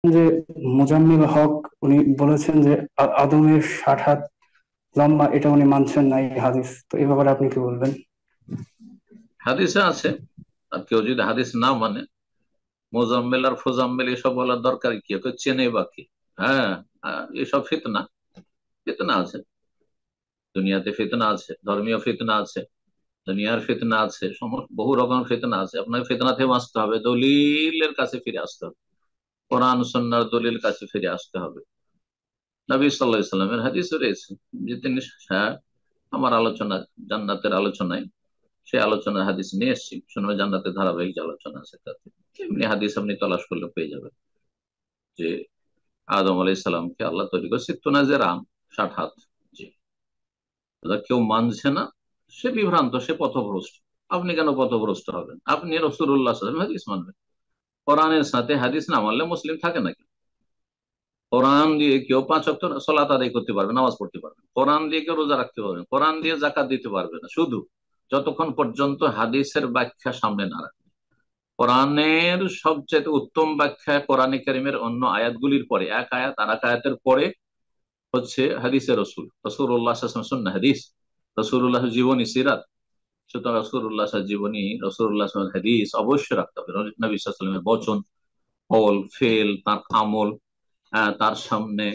যে মোজাম্মেল হক উনি বলেছেন যে আদমের 60 হাত লম্বা, এটা উনি মানছেন না এই হাদিস। তো এই ব্যাপারে আপনি কি বলবেন? হাদিসে আছে। আর কেউ যদি হাদিস না মানে, মোজাম্মেল আর ফোজাম্মেল এসব বলার দরকার কি? ওকে চেনে বা কি? হ্যাঁ। এসব ফিতনা, ফিতনা আছে দুনিয়াতে, ফিতনা আছে, ধর্মীয় ফিতনা আছে, দুনিয়ার ফিতনা আছে, সমস্ত বহু রকম ফিতনা আছে। আপনাকে ফিতনা থেকে বাঁচতে হবে, দলিলের কাছে ফিরে আসতে হবে, কোরআন সুন্নাহর দলিল কাছে ফিরে আসতে হবে। নবী সাল্লাল্লাহু আলাইহি সাল্লামের হাদিসে রয়েছে যে তিনি, হ্যাঁ, আমার আলোচনা, জান্নাতের আলোচনায়, সেই আলোচনার হাদিস নিয়ে এসেছি, শুনবে জান্নাতের ধারাবাহিক যে আলোচনা আছে তাতে এমনি হাদিস আপনি তলাশ করলে পেয়ে যাবেন যে আদম আলাইহিস সালামকে আল্লাহ তৈরি করে সিত্তুনা যেরাম, 60 হাত। জি। কেউ মানছে না, সে বিভ্রান্ত, সে পথভ্রষ্ট। আপনি কেন পথভ্রষ্ট হবেন? আপনি রাসূলুল্লাহ সাল্লাল্লাহু আলাইহি ওয়াসাল্লাম হাদিস মানবেন। কোরআনের সাথে হাদিস না মানলে মুসলিম থাকে নাকি? কোরআন দিয়ে কেউ 5 ওয়াক্ত সালাত আদায় করতে পারবে, নামাজ পড়তে পারবে, কোরআন দিয়ে কেউ রোজা রাখতে পারবে, কোরআন দিয়ে জাকাত দিতে পারবে না, শুধু যতক্ষণ পর্যন্ত হাদিসের ব্যাখ্যা সামনে না রাখবে। কোরআনের সবচেয়ে উত্তম ব্যাখ্যা কোরআনে কারিমের অন্য আয়াতগুলির পরে, এক আয়াত আর এক আয়াতের পরে হচ্ছে হাদিসে রসুল, রসুল্লাহ সুন্নাহ হাদিস, রসুল্লাহ জীবনী সিরাত। সুতরাং রসুল্লাহ জীবনী, রসুল্লাহ হাদিস অবশ্যই রাখতে হবে। নবী সাল্লাল্লাহু আলাইহি ওয়াসাল্লামের বচন, কল, ফেল, তার আমল, তার সামনে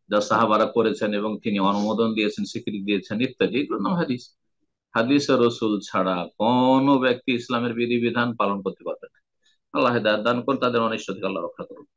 যা সাহাবারা করেছেন এবং তিনি অনুমোদন দিয়েছেন, স্বীকৃতি দিয়েছেন, ইত্যাদি, এগুলোর নাম হাদিস। হাদিসে রসুল ছাড়া কোন ব্যক্তি ইসলামের বিধিবিধান পালন করতে পারবে না। আল্লাহ হেদায়েত দান করুন, তাদের অনিষ্ট থেকে আল্লাহ রক্ষা করুন।